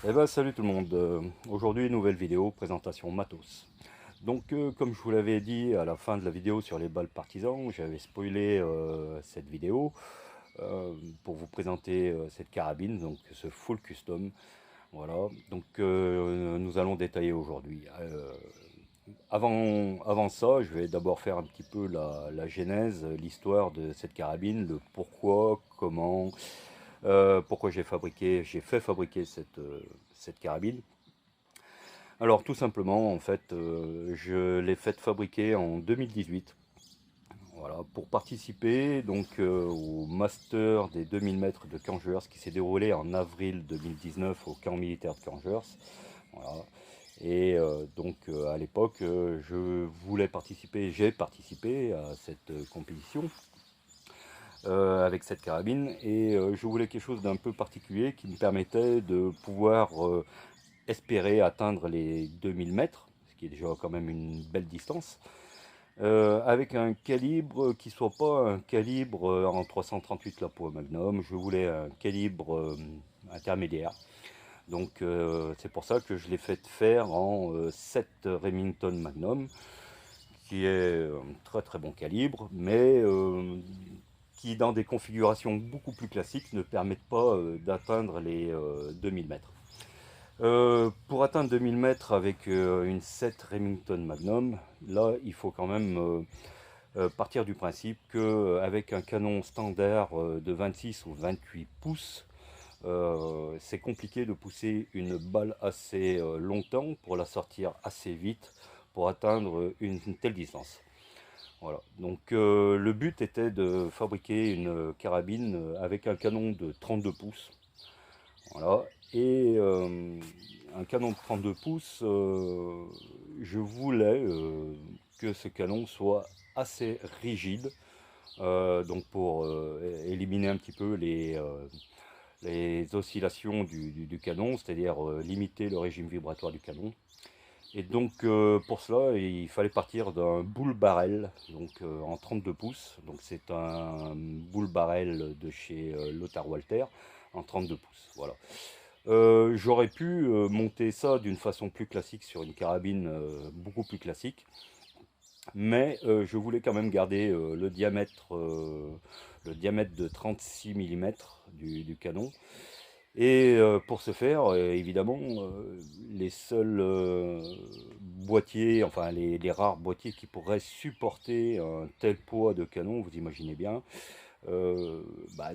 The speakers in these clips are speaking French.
Eh ben salut tout le monde. Aujourd'hui nouvelle vidéo, présentation matos. Donc comme je vous l'avais dit à la fin de la vidéo sur les balles partisans, j'avais spoilé cette vidéo pour vous présenter cette carabine, donc ce full custom. Voilà, donc nous allons détailler aujourd'hui. Avant ça, je vais d'abord faire un petit peu la genèse, l'histoire de cette carabine, le pourquoi, comment, pourquoi j'ai fait fabriquer cette carabine. Alors tout simplement, en fait, je l'ai faite fabriquer en 2018. Voilà, pour participer donc au master des 2000 mètres de Cangers qui s'est déroulé en avril 2019 au camp militaire de Cangers. Voilà. Et donc à l'époque, je voulais participer, j'ai participé à cette compétition avec cette carabine et je voulais quelque chose d'un peu particulier qui me permettait de pouvoir espérer atteindre les 2000 mètres, ce qui est déjà quand même une belle distance, avec un calibre qui ne soit pas un calibre en 338 la poids Magnum. Je voulais un calibre intermédiaire. Donc c'est pour ça que je l'ai fait faire en 7 Remington Magnum, qui est un très très bon calibre, mais qui dans des configurations beaucoup plus classiques ne permettent pas d'atteindre les 2000 mètres. Pour atteindre 2000 mètres avec une 7 Remington Magnum, là il faut quand même partir du principe qu'avec un canon standard de 26 ou 28 pouces, c'est compliqué de pousser une balle assez longtemps pour la sortir assez vite pour atteindre une telle distance. Voilà. Donc le but était de fabriquer une carabine avec un canon de 32 pouces. Voilà. Et un canon de 32 pouces, je voulais que ce canon soit assez rigide, donc pour éliminer un petit peu les oscillations du canon, c'est-à-dire limiter le régime vibratoire du canon. Et donc pour cela, il fallait partir d'un boule barrel, donc en 32 pouces. Donc c'est un boule barrel de chez Lothar Walther en 32 pouces. Voilà. J'aurais pu monter ça d'une façon plus classique sur une carabine beaucoup plus classique, mais je voulais quand même garder le diamètre de 36 mm du canon. Et pour ce faire, évidemment, les seuls boîtiers, enfin les rares boîtiers qui pourraient supporter un tel poids de canon, vous imaginez bien, euh,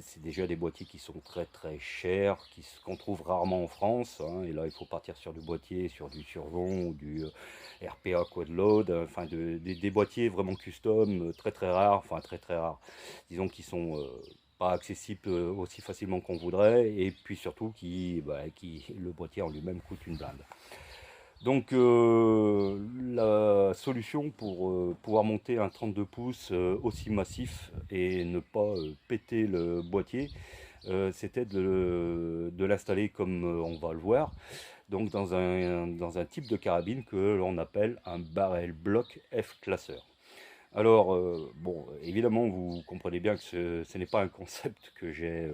c'est déjà des boîtiers qui sont très très chers, qu'on trouve rarement en France, hein, et là il faut partir sur du boîtier, sur du Surgeon ou du RPA Quadload, enfin des boîtiers vraiment custom, très très rares, enfin très très rares, disons qui sont pas accessibles aussi facilement qu'on voudrait, et puis surtout qui le boîtier en lui-même coûte une blinde. Donc la solution pour pouvoir monter un 32 pouces aussi massif et ne pas péter le boîtier, c'était de l'installer comme on va le voir, donc dans un type de carabine que l'on appelle un barrel bloc F-classeur. Alors, bon, évidemment, vous comprenez bien que ce n'est pas un concept que j'ai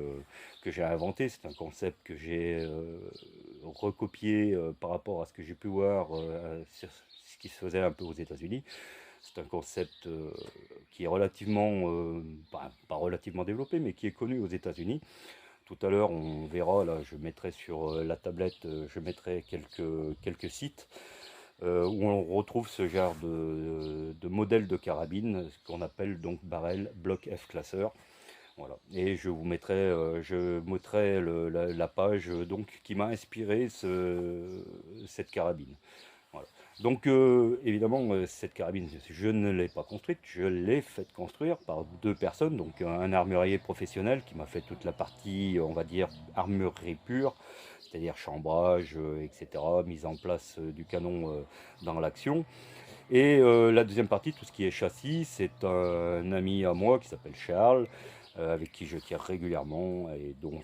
inventé, c'est un concept que j'ai recopié par rapport à ce que j'ai pu voir sur ce qui se faisait un peu aux États-Unis. C'est un concept qui est relativement, pas relativement développé, mais qui est connu aux États-Unis. Tout à l'heure, on verra, là, je mettrai sur la tablette, je mettrai quelques sites où on retrouve ce genre de modèle de carabine, ce qu'on appelle donc barrel bloc F classeur. Voilà. Et je mettrai la page donc, qui m'a inspiré cette carabine. Voilà. Donc évidemment, cette carabine, je ne l'ai pas construite, je l'ai faite construire par deux personnes, donc un armurier professionnel qui m'a fait toute la partie, on va dire, armurerie pure, c'est-à-dire chambrage, etc., mise en place du canon dans l'action. Et la deuxième partie, tout ce qui est châssis, c'est un ami à moi qui s'appelle Charles, avec qui je tire régulièrement et dont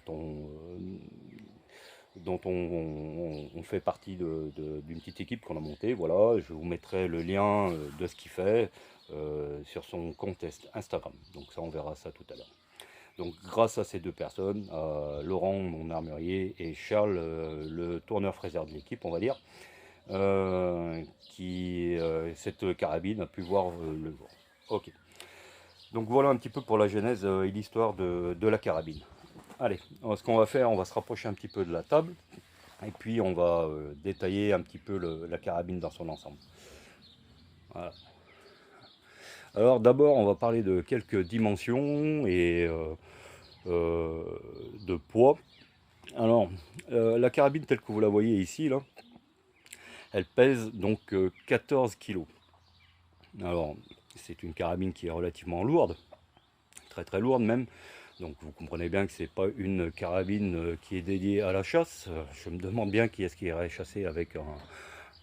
on fait partie d'une petite équipe qu'on a montée. Voilà, je vous mettrai le lien de ce qu'il fait sur son compte Instagram. Donc ça, on verra ça tout à l'heure. Donc grâce à ces deux personnes, Laurent, mon armurier, et Charles, le tourneur fraiseur de l'équipe, on va dire, cette carabine a pu voir le jour. Ok. Donc voilà un petit peu pour la genèse et l'histoire de la carabine. Allez, ce qu'on va faire, on va se rapprocher un petit peu de la table, et puis on va détailler un petit peu la carabine dans son ensemble. Voilà. Alors d'abord, on va parler de quelques dimensions et euh, de poids. Alors, la carabine telle que vous la voyez ici, là, elle pèse donc 14 kg. Alors, c'est une carabine qui est relativement lourde, très très lourde même. Donc vous comprenez bien que c'est pas une carabine qui est dédiée à la chasse. Je me demande bien qui est-ce qui irait chasser avec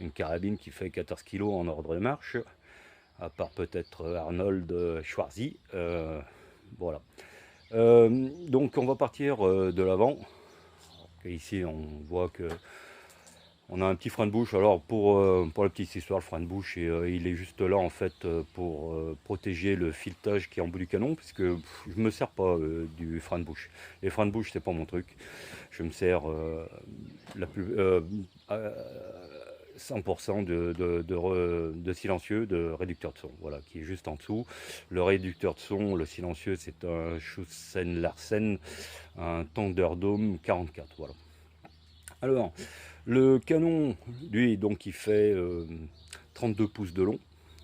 une carabine qui fait 14 kg en ordre de marche, à part peut-être Arnold Schwarzy. Voilà. Donc on va partir de l'avant. Ici on voit que on a un petit frein de bouche. Alors pour la petite histoire, le frein de bouche, il est juste là en fait pour protéger le filetage qui est en bout du canon, puisque je me sers pas du frein de bouche. Les freins de bouche, c'est pas mon truc. Je me sers la plus, 100% de silencieux, de réducteur de son, voilà, qui est juste en dessous. Le réducteur de son, le silencieux, c'est un Schussen Larsen, un Thunderdome 44, voilà. Alors, le canon, lui, donc, il fait 32 pouces de long.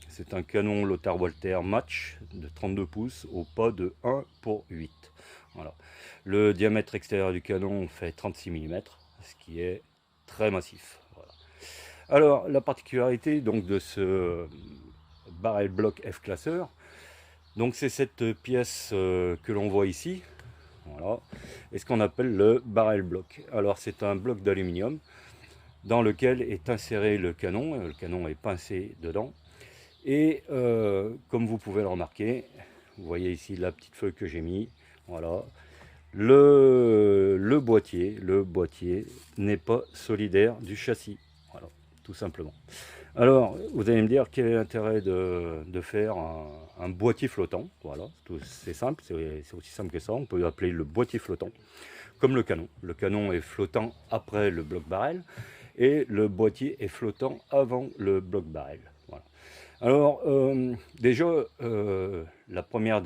C'est un canon Lothar Walther Match de 32 pouces au pas de 1 pour 8. Voilà. Le diamètre extérieur du canon fait 36 mm, ce qui est très massif. Voilà. Alors, la particularité donc, de ce barrel block F-classeur, donc c'est cette pièce que l'on voit ici, voilà, et ce qu'on appelle le barrel block. Alors, c'est un bloc d'aluminium dans lequel est inséré le canon est pincé dedans, et comme vous pouvez le remarquer, vous voyez ici la petite feuille que j'ai mis, voilà, le boîtier n'est pas solidaire du châssis, voilà, tout simplement. Alors, vous allez me dire quel est l'intérêt de faire un boîtier flottant, voilà, c'est simple, c'est aussi simple que ça, on peut l'appeler le boîtier flottant, comme le canon. Le canon est flottant après le bloc barrel, et le boîtier est flottant avant le bloc barrel. Voilà. Alors, déjà, le premier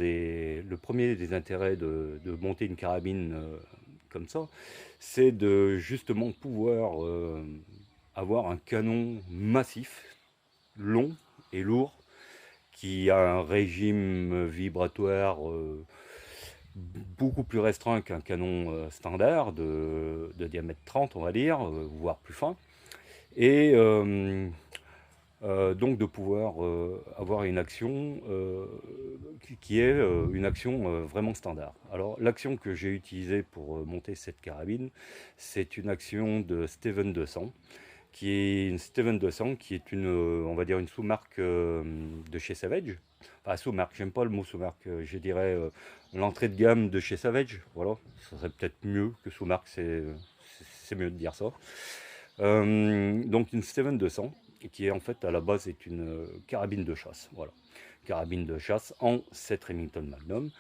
des intérêts de monter une carabine comme ça, c'est de justement pouvoir avoir un canon massif, long et lourd, qui a un régime vibratoire beaucoup plus restreint qu'un canon standard de diamètre 30, on va dire, voire plus fin. Et donc de pouvoir avoir une action qui est une action vraiment standard. Alors l'action que j'ai utilisée pour monter cette carabine, c'est une action de Steven 200, qui est une Steven 200, qui est une, on va dire une sous-marque de chez Savage. Enfin sous-marque, j'aime pas le mot sous-marque, je dirais l'entrée de gamme de chez Savage, voilà, ça serait peut-être mieux que sous-marque, c'est mieux de dire ça. Donc une Steven 200, qui est en fait à la base est une carabine de chasse, voilà, carabine de chasse en 7 Remington Magnum,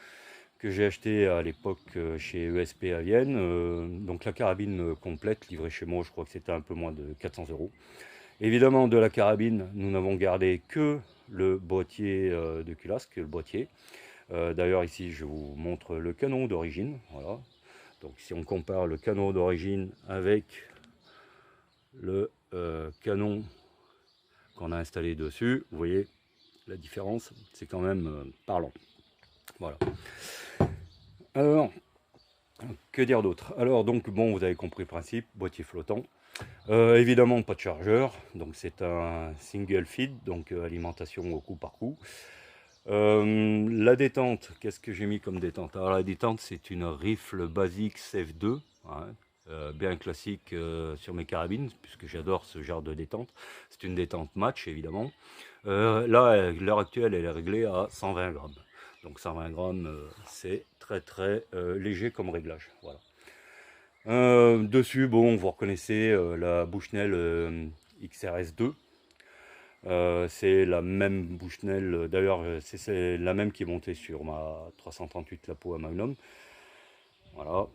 que j'ai acheté à l'époque chez ESP à Vienne. Donc la carabine complète livrée chez moi, je crois que c'était un peu moins de 400 euros. Évidemment, de la carabine, nous n'avons gardé que le boîtier de culasse, que le boîtier. D'ailleurs, ici, je vous montre le canon d'origine. Voilà. Donc, si on compare le canon d'origine avec le canon qu'on a installé dessus, vous voyez la différence, c'est quand même parlant. Voilà. Alors, que dire d'autre? Alors, donc, bon, vous avez compris le principe, boîtier flottant. Évidemment, pas de chargeur, donc c'est un single feed, donc alimentation au coup par coup. La détente, qu'est-ce que j'ai mis comme détente? Alors la détente, c'est une rifle basique CF2, hein, bien classique sur mes carabines, puisque j'adore ce genre de détente. C'est une détente match, évidemment. Là, à l'heure actuelle, elle est réglée à 120 grammes. Donc 120 grammes, c'est très très léger comme réglage. Voilà. Dessus, bon, vous reconnaissez la Bushnell XRS2. C'est la même Bushnell, d'ailleurs c'est la même qui est montée sur ma 338 Lapo à Magnum. Voilà.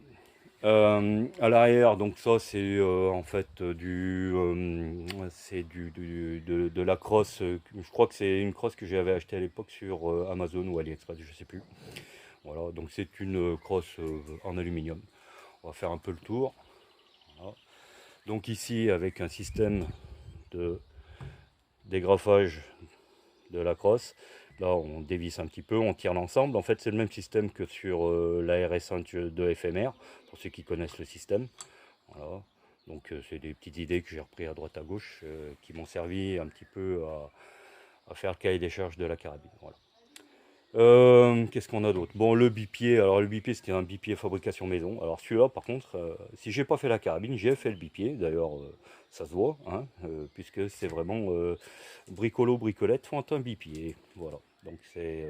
À l'arrière, donc ça c'est en fait c'est de la crosse. Je crois que c'est une crosse que j'avais achetée à l'époque sur Amazon ou AliExpress, je sais plus. Voilà, donc c'est une crosse en aluminium. On va faire un peu le tour. Voilà. Donc ici avec un système de dégrafage de la crosse. Là, on dévisse un petit peu, on tire l'ensemble. En fait, c'est le même système que sur la RS1 de FMR, pour ceux qui connaissent le système. Voilà. Donc, c'est des petites idées que j'ai repris à droite à gauche, qui m'ont servi un petit peu à faire le cahier des charges de la carabine. Voilà. Qu'est-ce qu'on a d'autre? Bon, le bipied. Alors, le bipied, c'était un bipied fabrication maison. Alors, celui-là, par contre, si j'ai pas fait la carabine, j'ai fait le bipied. D'ailleurs, ça se voit, hein, puisque c'est vraiment bricolo, bricolette font un bipied. Voilà. Donc, c'est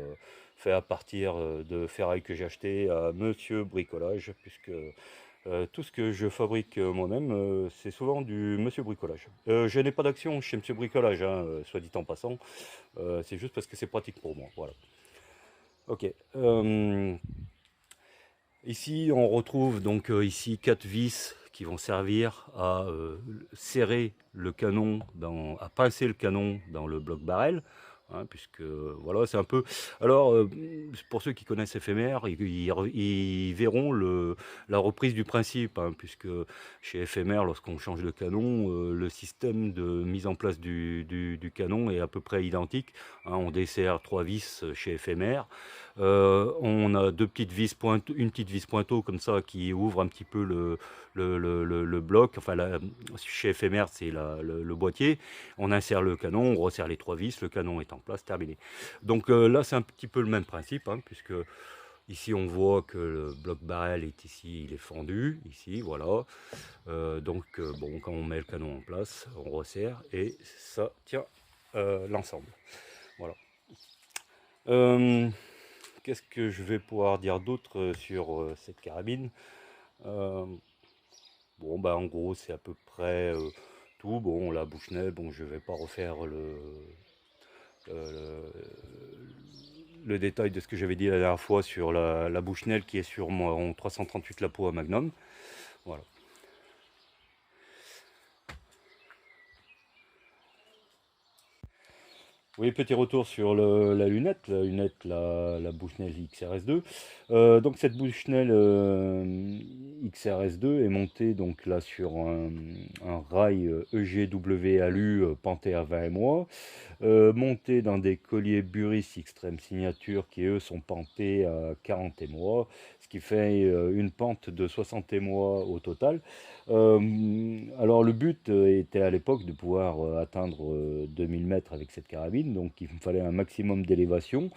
fait à partir de ferraille que j'ai acheté à Monsieur Bricolage, puisque tout ce que je fabrique moi-même, c'est souvent du Monsieur Bricolage. Je n'ai pas d'action chez Monsieur Bricolage, hein, soit dit en passant. C'est juste parce que c'est pratique pour moi. Voilà. Ok. Ici, on retrouve donc ici 4 vis qui vont servir à serrer le canon, à pincer le canon dans le bloc barrel. Hein, puisque voilà, c'est un peu. Alors, pour ceux qui connaissent FMR, ils verront la reprise du principe, hein, puisque chez FMR, lorsqu'on change de canon, le système de mise en place du canon est à peu près identique. Hein, on dessert 3 vis chez FMR. On a une petite vis pointeau comme ça qui ouvre un petit peu le bloc. Enfin, chez FMR, c'est le boîtier. On insère le canon, on resserre les 3 vis, le canon est en place, terminé. Donc là, c'est un petit peu le même principe, hein, puisque ici, on voit que le bloc barrel est ici, il est fendu, ici, voilà. Bon, quand on met le canon en place, on resserre et ça tient l'ensemble. Voilà. Euh, Qu'est-ce que je vais pouvoir dire d'autre sur cette carabine? Euh, Bon, bah en gros, c'est à peu près tout. Bon, la Bushnell, bon, je vais pas refaire euh, le détail de ce que j'avais dit la dernière fois sur la Bushnell qui est sur mon 338 Lapo à Magnum. Voilà. Oui, petit retour sur la Bushnell XRS2. Donc cette Bushnell XRS2 est montée donc là sur un rail EGW Alu panté à 20 mois, montée dans des colliers Buris Extreme Signature qui eux sont pantés à 40 mois, ce qui fait une pente de 60 mois au total. Alors le but était à l'époque de pouvoir atteindre 2000 mètres avec cette carabine, donc il me fallait un maximum d'élévation.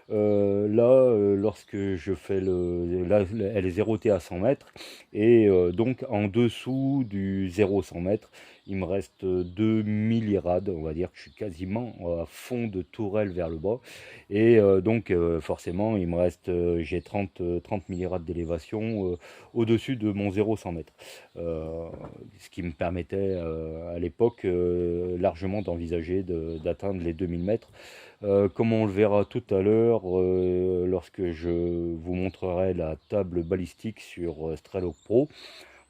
Là, lorsque je fais là, elle est zérotée à 100 mètres, et donc en dessous du 0-100 mètres, il me reste 2 millirades, on va dire que je suis quasiment à fond de tourelle vers le bas, et donc forcément, il me reste, j'ai 30 millirades d'élévation au-dessus de mon 0-100 mètres. Ce qui me permettait à l'époque largement d'envisager d'atteindre les 2000 mètres. Comme on le verra tout à l'heure, lorsque je vous montrerai la table balistique sur Strelok Pro.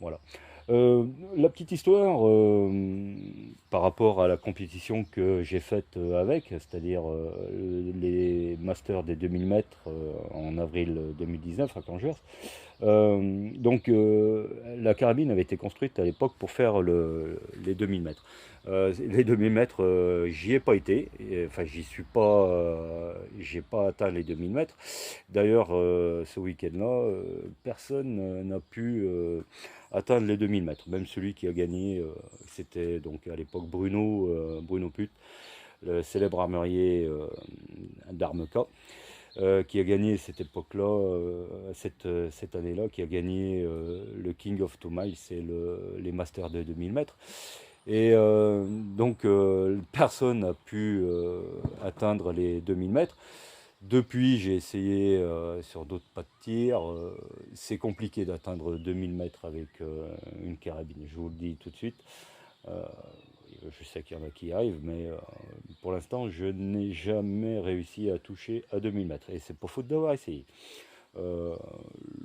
Voilà. Euh, la petite histoire par rapport à la compétition que j'ai faite avec, c'est-à-dire les Masters des 2000 mètres en avril 2019 à Angers. La carabine avait été construite à l'époque pour faire les 2000 mètres. Les 2000 mètres, j'y ai pas été. Enfin, j'ai pas atteint les 2000 mètres. D'ailleurs, ce week-end-là, personne n'a pu atteindre les 2000 mètres. Même celui qui a gagné, c'était donc à l'époque Bruno Put, le célèbre armurier d'Armeca, qui a gagné cette époque-là, cette année-là, qui a gagné le King of Two Miles, c'est les Masters de 2000 mètres. Et personne n'a pu atteindre les 2000 mètres. Depuis, j'ai essayé sur d'autres pas de tir. C'est compliqué d'atteindre 2000 mètres avec une carabine, je vous le dis tout de suite. Euh, je sais qu'il y en a qui y arrivent, mais pour l'instant, je n'ai jamais réussi à toucher à 2000 mètres. Et c'est pas faute d'avoir essayé. Euh,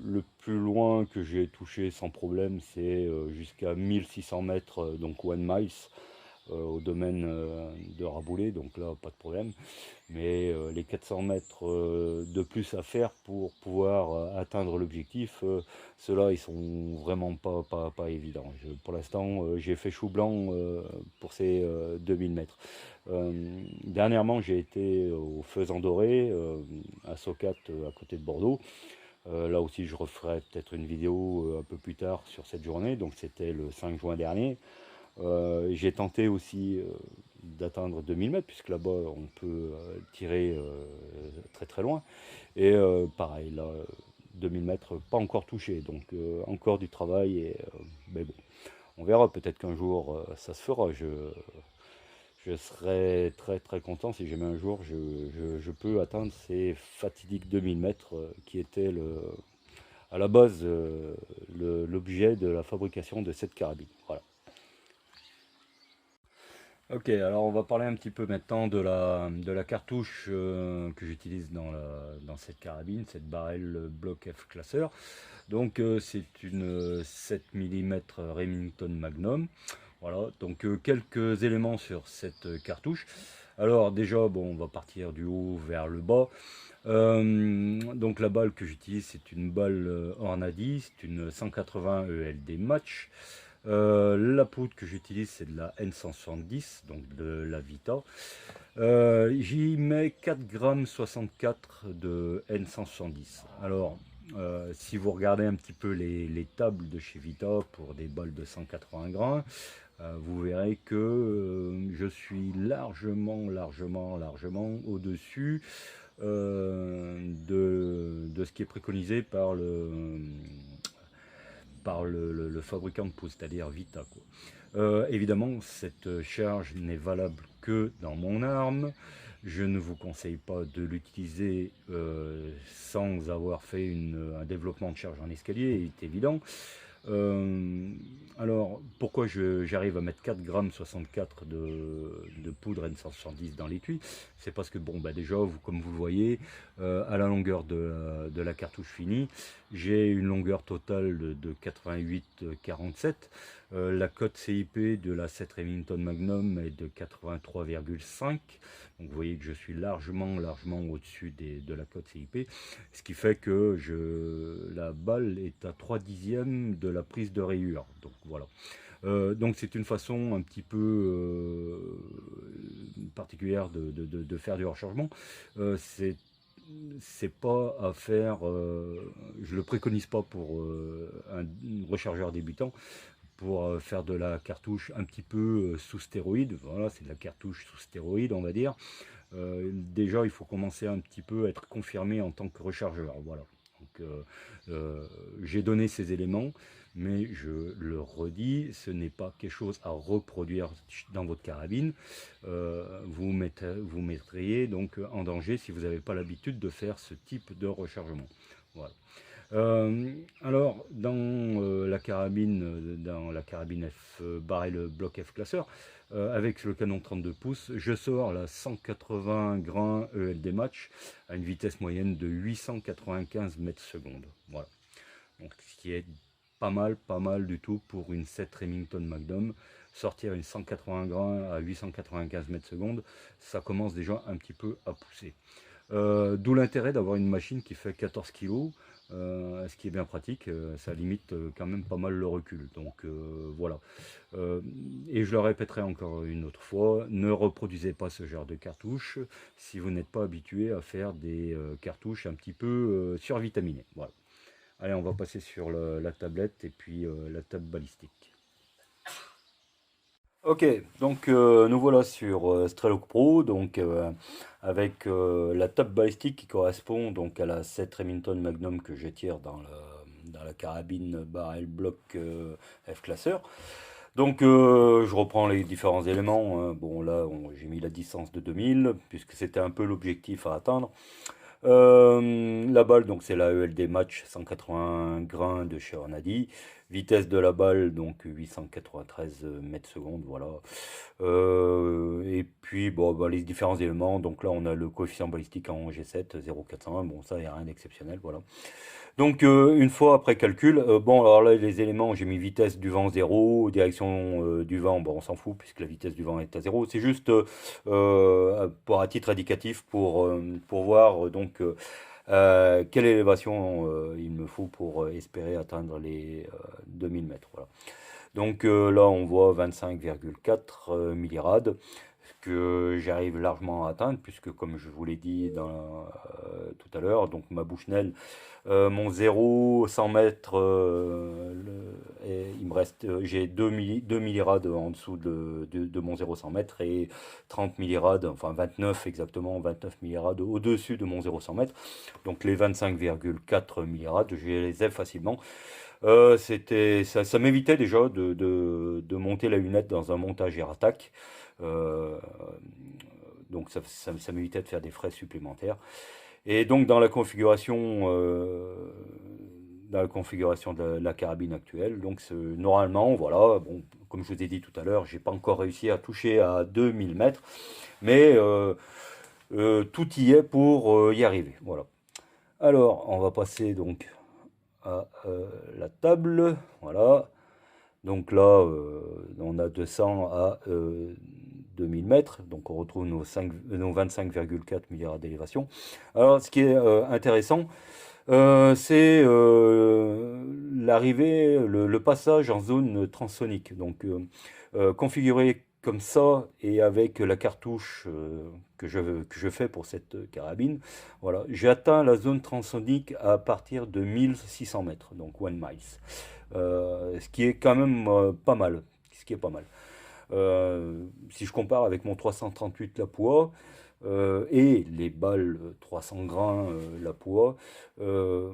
le plus loin que j'ai touché sans problème, c'est jusqu'à 1600 mètres, donc 1 miles, au domaine de Raboulet, donc là, pas de problème. Mais les 400 mètres de plus à faire pour pouvoir atteindre l'objectif, ceux-là, ils sont vraiment pas évidents. Pour l'instant, j'ai fait chou blanc pour ces 2000 mètres. Dernièrement, j'ai été au Faisan Doré, à Socat, à côté de Bordeaux. Là aussi, je referai peut-être une vidéo un peu plus tard sur cette journée. Donc, c'était le 5 juin dernier. J'ai tenté aussi d'atteindre 2000 mètres, puisque là-bas, on peut tirer très très loin. Et pareil, là, 2000 mètres, pas encore touché. Donc, encore du travail. Mais bon, on verra. Peut-être qu'un jour, ça se fera. Je serais très très content si jamais un jour je peux atteindre ces fatidiques 2000 mètres qui étaient à la base l'objet de la fabrication de cette carabine. Voilà. Ok, alors on va parler un petit peu maintenant de la cartouche que j'utilise dans cette carabine, cette Barrel Block F Classer. Donc c'est une 7 mm Remington Magnum. Voilà, donc quelques éléments sur cette cartouche. Alors déjà, bon, on va partir du haut vers le bas. Donc la balle que j'utilise, c'est une balle Hornady, c'est une 180 ELD Match. La poudre que j'utilise, c'est de la N170, donc de la Vita. J'y mets 4,64 g de N170. Alors, si vous regardez un petit peu les tables de chez Vita pour des balles de 180 grains, vous verrez que je suis largement au-dessus de ce qui est préconisé par le fabricant de peau, c'est-à-dire Vita, quoi. Évidemment, cette charge n'est valable que dans mon arme. Je ne vous conseille pas de l'utiliser sans avoir fait un développement de charge en escalier, c'est évident. Euh, alors, pourquoi j'arrive à mettre 4,64 g de poudre N170 dans l'étui? C'est parce que, bon, bah déjà, comme vous le voyez, à la longueur de la cartouche finie, j'ai une longueur totale de 88,47. La cote CIP de la 7 Remington Magnum est de 83,5. Donc vous voyez que je suis largement au-dessus de la cote CIP. Ce qui fait que la balle est à 3 dixièmes de la prise de rayure. Donc voilà. Donc c'est une façon un petit peu particulière de faire du rechargement. C'est pas à faire, je le préconise pas pour un rechargeur débutant, pour faire de la cartouche un petit peu sous stéroïde. Voilà, c'est de la cartouche sous stéroïde, on va dire. Déjà, il faut commencer un petit peu à être confirmé en tant que rechargeur. Voilà. Donc, j'ai donné ces éléments, mais je le redis, ce n'est pas quelque chose à reproduire dans votre carabine. Vous mettriez donc en danger si vous n'avez pas l'habitude de faire ce type de rechargement. Voilà. Alors, dans la carabine F Barrel Block F Classer, avec le canon 32 pouces, je sors la 180 grains ELD Match à une vitesse moyenne de 895 mètres secondes. Voilà. Donc, ce qui est pas mal du tout pour une 7 Remington Magnum. Sortir une 180 grains à 895 mètres secondes, ça commence déjà un petit peu à pousser. D'où l'intérêt d'avoir une machine qui fait 14 kg, ce qui est bien pratique, ça limite quand même pas mal le recul. Donc voilà. Et je le répéterai encore une autre fois, ne reproduisez pas ce genre de cartouches si vous n'êtes pas habitué à faire des cartouches un petit peu survitaminées. Voilà. Allez, on va passer sur la tablette et puis la table balistique. Ok, donc nous voilà sur Strelok Pro, donc avec la table balistique qui correspond donc à la 7 Remington Magnum que je tire dans la carabine Barrel Block F Classer. Donc je reprends les différents éléments, hein. Bon là j'ai mis la distance de 2000 puisque c'était un peu l'objectif à atteindre. La balle, donc c'est la ELD Match 180 grains de chez Hornady. Vitesse de la balle, donc 893 mètres secondes, voilà. Et puis, bon, bah, les différents éléments, donc là, on a le coefficient balistique en G7, 0,401, bon, ça, il n'y a rien d'exceptionnel, voilà. Donc, une fois après calcul, bon, alors là, les éléments, j'ai mis vitesse du vent 0, direction du vent, bon, on s'en fout, puisque la vitesse du vent est à 0. C'est juste pour un titre indicatif pour voir, quelle élévation il me faut pour espérer atteindre les 2000 mètres. Voilà. Donc là, on voit 25,4 millirades, que j'arrive largement à atteindre, puisque comme je vous l'ai dit tout à l'heure, donc ma Bushnell, mon 0, 100 mètres, il me reste, j'ai 2 millirades en dessous de mon 0, 100 mètres et 30 millirades, enfin 29 exactement, 29 millirades au-dessus de mon 0, 100 mètres. Donc les 25,4 millirades, je les ai facilement. Ça m'évitait déjà de monter la lunette dans un montage air attack. Euh, donc ça m'évitait de faire des frais supplémentaires. Et donc dans la configuration de la carabine actuelle, donc normalement, voilà, bon, comme je vous ai dit tout à l'heure, j'ai pas encore réussi à toucher à 2000 mètres, mais tout y est pour y arriver. Voilà. Alors, on va passer donc à la table. Voilà. Donc là, on a 200 à 2000 mètres, donc on retrouve nos 25,4 milliards d'élévation. Alors, ce qui est intéressant, c'est l'arrivée, le passage en zone transsonique. Donc, configuré comme ça et avec la cartouche que je fais pour cette carabine, voilà, j'ai atteint la zone transsonique à partir de 1600 mètres, donc 1 miles. Ce qui est quand même pas mal. Ce qui est pas mal. Si je compare avec mon 338 Lapua et les balles 300 grains Lapua, euh,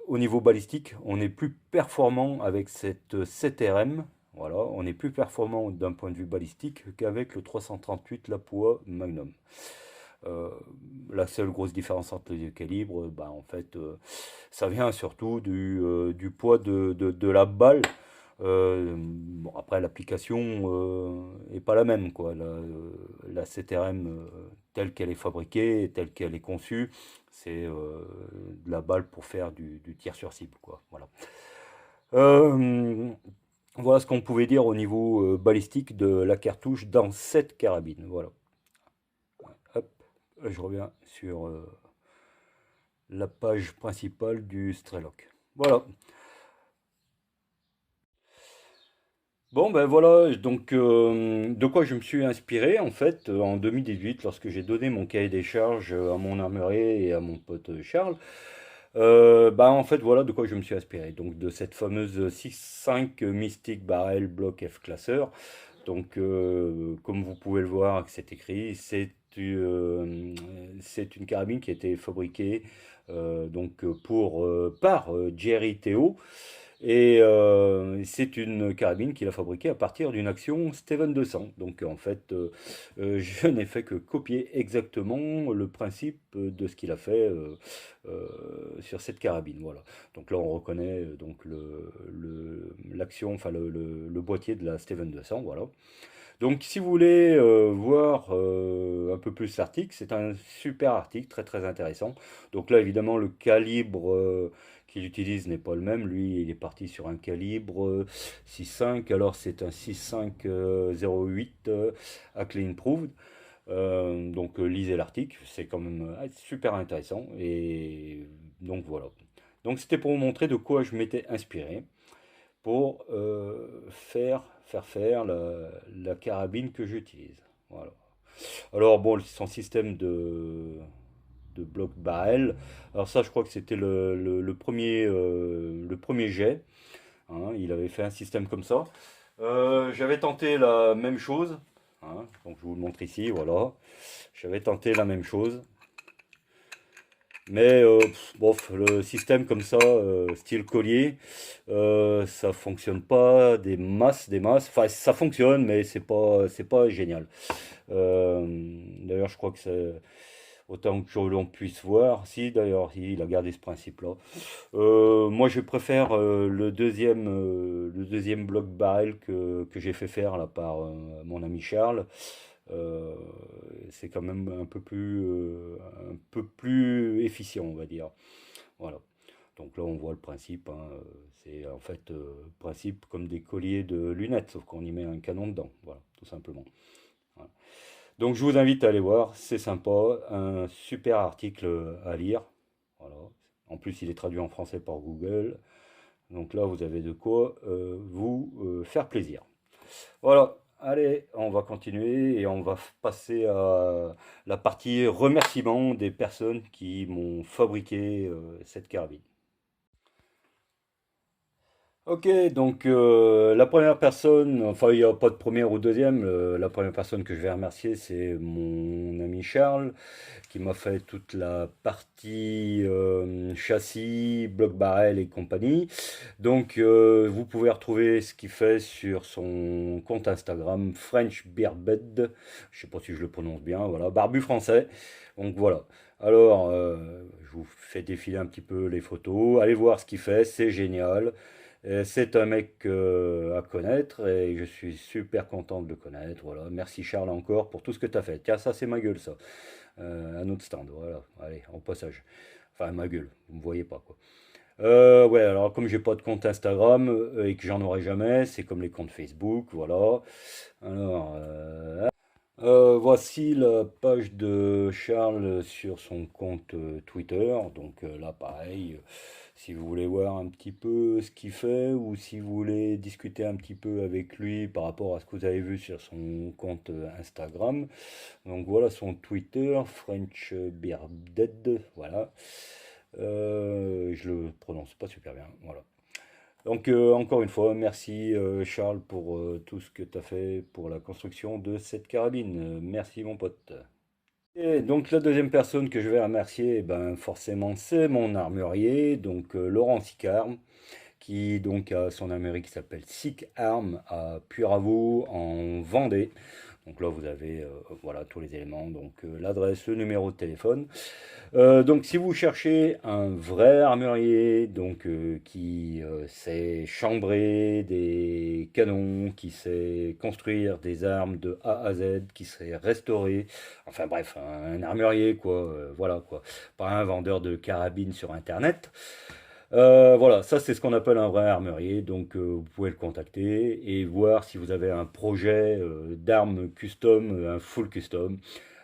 au niveau balistique, on est plus performant avec cette 7RM. Voilà, on est plus performant d'un point de vue balistique qu'avec le 338 Lapua Magnum. Euh, la seule grosse différence entre les deux calibres, bah, en fait, ça vient surtout du poids de la balle. Bon, après, l'application est pas la même, quoi. La CTRM telle qu'elle est fabriquée, telle qu'elle est conçue, c'est de la balle pour faire du tir sur cible, quoi. Voilà. Euh, voilà ce qu'on pouvait dire au niveau balistique de la cartouche dans cette carabine. Voilà. Hop, je reviens sur la page principale du Strelok. Voilà. Bon, ben voilà, donc de quoi je me suis inspiré en fait en 2018 lorsque j'ai donné mon cahier des charges à mon armurier et à mon pote Charles. Bah en fait voilà de quoi je me suis inspiré. Donc de cette fameuse 6.5 Mystic Barrel Block F Classeur. Donc comme vous pouvez le voir, que c'est écrit, c'est une carabine qui a été fabriquée par Jerry Theo. Et c'est une carabine qu'il a fabriquée à partir d'une action Steven 200. Donc en fait, je n'ai fait que copier exactement le principe de ce qu'il a fait sur cette carabine. Voilà. Donc là, on reconnaît donc l'action, enfin le boîtier de la Steven 200. Voilà. Donc si vous voulez voir un peu plus l'article, c'est un super article, très très intéressant. Donc là, évidemment, le calibre qu'il utilise n'est pas le même. Lui, il est parti sur un calibre 6.5, alors c'est un 6.5 08 à Clean Proved. Donc lisez l'article, c'est quand même super intéressant. Et donc voilà. Donc c'était pour vous montrer de quoi je m'étais inspiré pour faire la carabine que j'utilise. Voilà. Alors bon, son système de bloc barrel, alors ça je crois que c'était le premier jet. Hein, il avait fait un système comme ça. J'avais tenté la même chose. Hein, donc je vous le montre ici, voilà. J'avais tenté la même chose. Mais bof, le système comme ça, style collier, ça fonctionne pas des masses, des masses. Enfin, ça fonctionne, mais c'est pas génial. D'ailleurs, je crois que autant que l'on puisse voir. Si d'ailleurs, il a gardé ce principe-là. Moi, je préfère le deuxième bloc barrel que j'ai fait faire là par mon ami Charles. Euh, c'est quand même un peu plus efficient, on va dire. Voilà. Donc là, on voit le principe, hein. C'est en fait principe comme des colliers de lunettes, sauf qu'on y met un canon dedans. Voilà, tout simplement. Voilà. Donc je vous invite à aller voir, c'est sympa, un super article à lire. Voilà. En plus, il est traduit en français par Google. Donc là, vous avez de quoi vous faire plaisir. Voilà, allez, on va continuer et on va passer à la partie remerciement des personnes qui m'ont fabriqué cette carabine. Ok, donc la première personne, enfin il n'y a pas de première ou deuxième, la première personne que je vais remercier c'est mon ami Charles qui m'a fait toute la partie châssis, bloc barrel et compagnie. Donc vous pouvez retrouver ce qu'il fait sur son compte Instagram French Bearbed, je sais pas si je le prononce bien, voilà, barbu français. Donc voilà. Alors je vous fais défiler un petit peu les photos, allez voir ce qu'il fait, c'est génial. C'est un mec à connaître et je suis super content de le connaître. Voilà. Merci Charles encore pour tout ce que tu as fait. Tiens, ça c'est ma gueule ça. Un autre stand, voilà. Allez, en passage. Enfin, ma gueule, vous me voyez pas quoi. Ouais, alors comme j'ai pas de compte Instagram et que j'en aurai jamais, c'est comme les comptes Facebook, voilà. Alors, voici la page de Charles sur son compte Twitter. Donc là, pareil, si vous voulez voir un petit peu ce qu'il fait ou si vous voulez discuter un petit peu avec lui par rapport à ce que vous avez vu sur son compte Instagram. Donc voilà son Twitter, French Bearded, voilà. Je le prononce pas super bien, voilà. Donc encore une fois, merci Charles pour tout ce que tu as fait pour la construction de cette carabine. Merci mon pote. Et donc la deuxième personne que je vais remercier, eh ben, forcément c'est mon armurier, donc Laurent Sicard, qui donc a son armurerie qui s'appelle Sick Arm à Puyraveau en Vendée. Donc là vous avez voilà tous les éléments, donc l'adresse, le numéro de téléphone. Donc si vous cherchez un vrai armurier donc qui sait chambrer des canons, qui sait construire des armes de A à Z, qui sait restaurer, enfin bref, un armurier quoi, voilà quoi, pas un vendeur de carabines sur internet. Voilà, ça c'est ce qu'on appelle un vrai armurier, donc vous pouvez le contacter et voir si vous avez un projet d'armes custom, un full custom.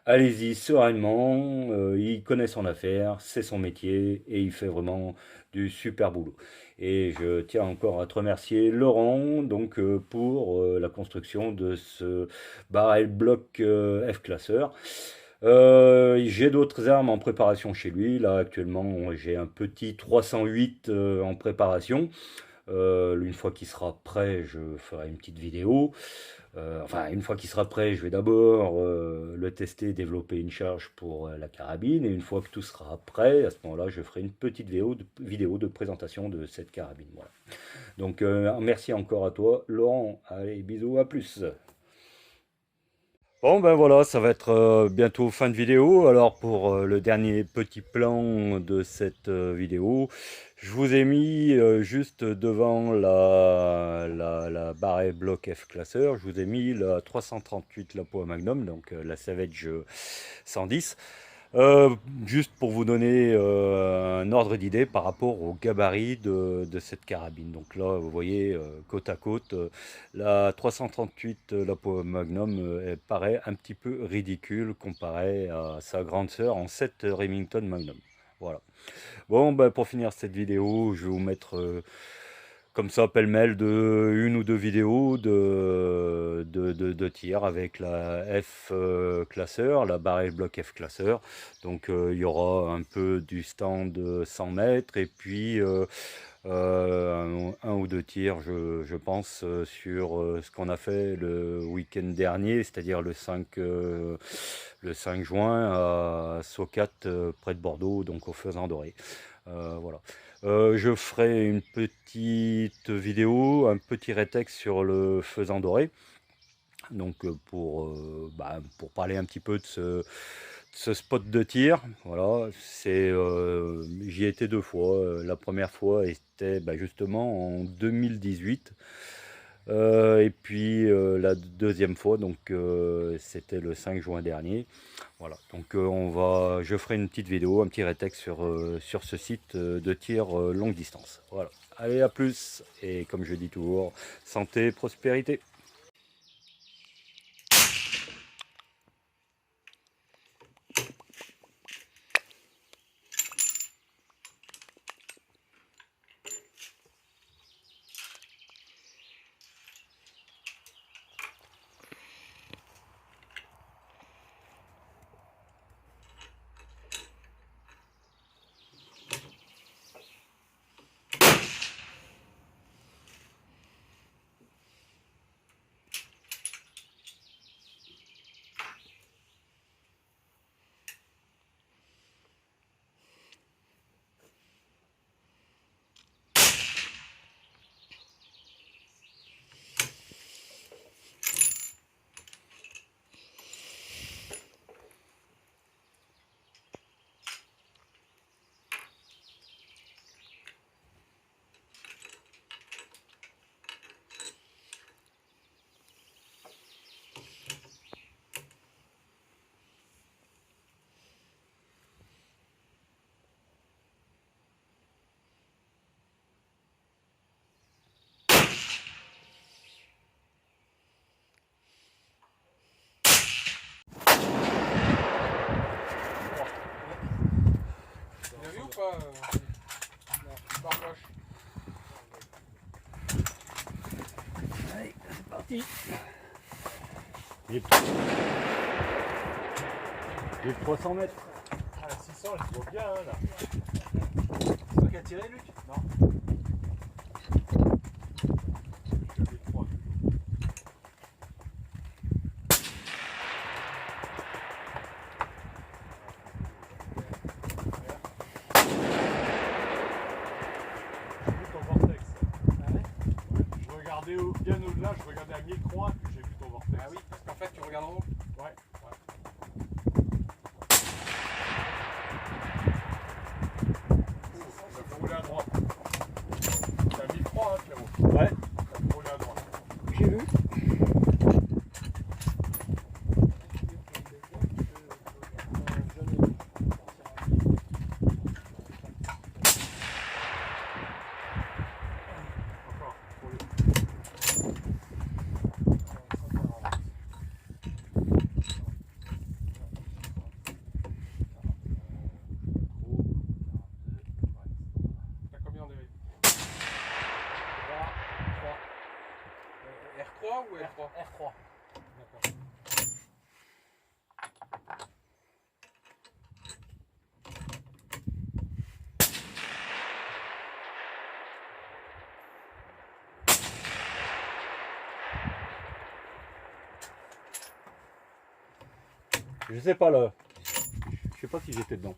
Allez-y sereinement, il connaît son affaire, c'est son métier et il fait vraiment du super boulot. Et je tiens encore à te remercier Laurent donc pour la construction de ce barrel bloc F-classeur. J'ai d'autres armes en préparation chez lui. Là, actuellement, j'ai un petit 308 en préparation. Une fois qu'il sera prêt, je ferai une petite vidéo. Enfin, une fois qu'il sera prêt, je vais d'abord le tester, développer une charge pour la carabine. Et une fois que tout sera prêt, à ce moment-là, je ferai une petite vidéo de présentation de cette carabine. Voilà. Donc, merci encore à toi, Laurent. Allez, bisous, à plus. Bon ben voilà, ça va être bientôt fin de vidéo. Alors pour le dernier petit plan de cette vidéo, je vous ai mis juste devant la barre bloc F classeur, je vous ai mis la 338 Lapo Magnum, donc la Savage 110. Euh, Juste pour vous donner un ordre d'idée par rapport au gabarit de cette carabine. Donc là, vous voyez, côte à côte, la 338, la Power Magnum, elle paraît un petit peu ridicule comparée à sa grande sœur en 7 Remington Magnum. Voilà. Bon, ben, pour finir cette vidéo, je vais vous mettre comme ça, pêle-mêle, une ou deux vidéos de tir avec la F classeur, la barrel bloc F classeur. Donc il y aura un peu du stand 100 mètres et puis un ou deux tirs, je pense, sur ce qu'on a fait le week-end dernier, c'est-à-dire le 5 juin à Socat, près de Bordeaux, donc au Faisan Doré. Voilà. Je ferai une petite vidéo, un petit rétexte sur le faisan doré. Donc pour parler un petit peu ce spot de tir, voilà, j'y ai été 2 fois. La première fois était justement en 2018. Et puis la deuxième fois, donc c'était le 5 juin dernier. Voilà, donc je ferai une petite vidéo, un petit rétexte sur ce site de tir longue distance. Voilà, allez, à plus, et comme je dis toujours, santé, prospérité. Bien vu ou pas par gauche. Allez, c'est parti. J'ai 300 mètres. Ah, la 600, elle se voit bien hein, là. C'est toi qui as tiré, Luc? Non. J'avais 3. J'ai vu ton vortex. Ah ouais? Je regardais bien au-delà, je regardais à 1003 puis j'ai vu ton vortex. Ah oui, parce qu'en fait tu regardes en haut. Ouais. Ça peut rouler à droite. T'as 1003 hein, Pierrot. Ouais, Ça peut rouler à droite. j'ai vu. Encore. Pour le... T'as combien de R3 ou R3? R3. D'accord. Je sais pas là. Je sais pas si j'étais dedans.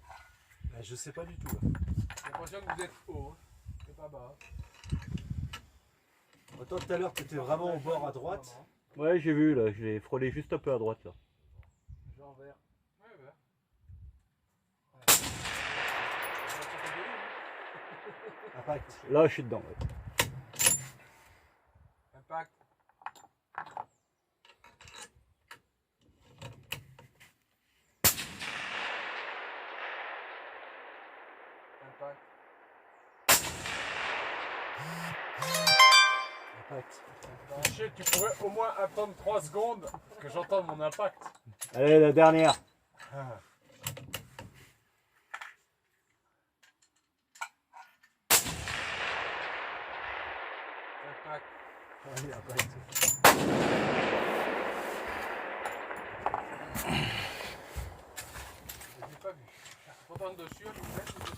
Bah, je sais pas du tout. Là. J'ai l'impression que vous êtes haut, hein. C'est pas bas. Toi, tout à l'heure, tu étais vraiment au bord à droite. Ouais, j'ai vu là, je l'ai frôlé juste un peu à droite là. Genre vert. Ouais, bah. Impact. Là, je suis dedans. Ouais. Impact. Impact. Impact. Michel, tu pourrais au moins attendre 3 secondes que j'entende mon impact. Allez, la dernière. Ah. Impact. Allez, impact. Je l'ai pas vu. Faut entendre dessus, vous faites.